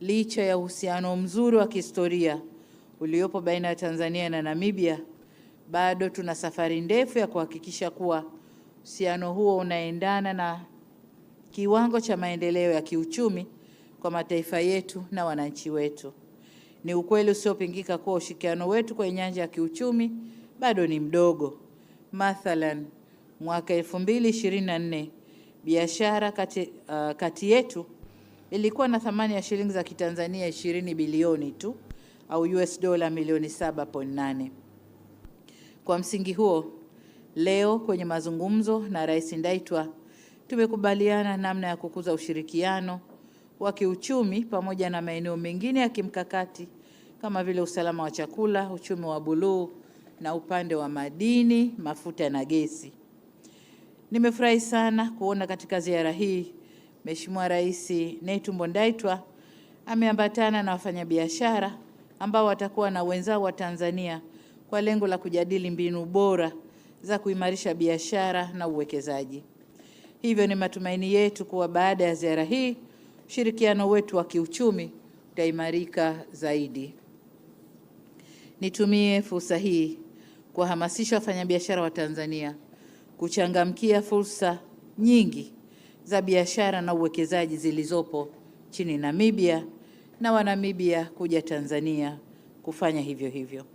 licha ya uhusiano mzuri wa kihistoria uliopo baina ya Tanzania na Namibia, bado tuna safari ndefu ya kuhakikisha kuwa uhusiano huo unaendana na kiwango cha maendeleo ya kiuchumi kwa mataifa yetu na wananchi wetu. Ni ukweli usiopingika kuwa ushirikiano wetu kwenye nyanja ya kiuchumi bado ni mdogo. Mathalan, mwaka 2024 biashara kati yetu ilikuwa na thamani ya shilingi za Kitanzania 20 bilioni tu au US dola milioni 7.8. Kwa msingi huo, leo kwenye mazungumzo na Rais Ndaitwah tumekubaliana namna ya kukuza ushirikiano wa kiuchumi pamoja na maeneo mengine ya kimkakati kama vile usalama wa chakula, uchumi wa buluu na upande wa madini, mafuta na gesi. Nimefurahi sana kuona katika ziara hii Mheshimiwa Rais Netumbo Ndaitwah ameambatana na wafanyabiashara ambao watakuwa na wenzao wa Tanzania kwa lengo la kujadili mbinu bora za kuimarisha biashara na uwekezaji. Hivyo ni matumaini yetu kuwa baada ya ziara hii ushirikiano wetu wa kiuchumi utaimarika zaidi. Nitumie fursa hii kuhamasisha wafanyabiashara wa Tanzania kuchangamkia fursa nyingi za biashara na uwekezaji zilizopo nchini Namibia na Wanamibia kuja Tanzania kufanya hivyo hivyo.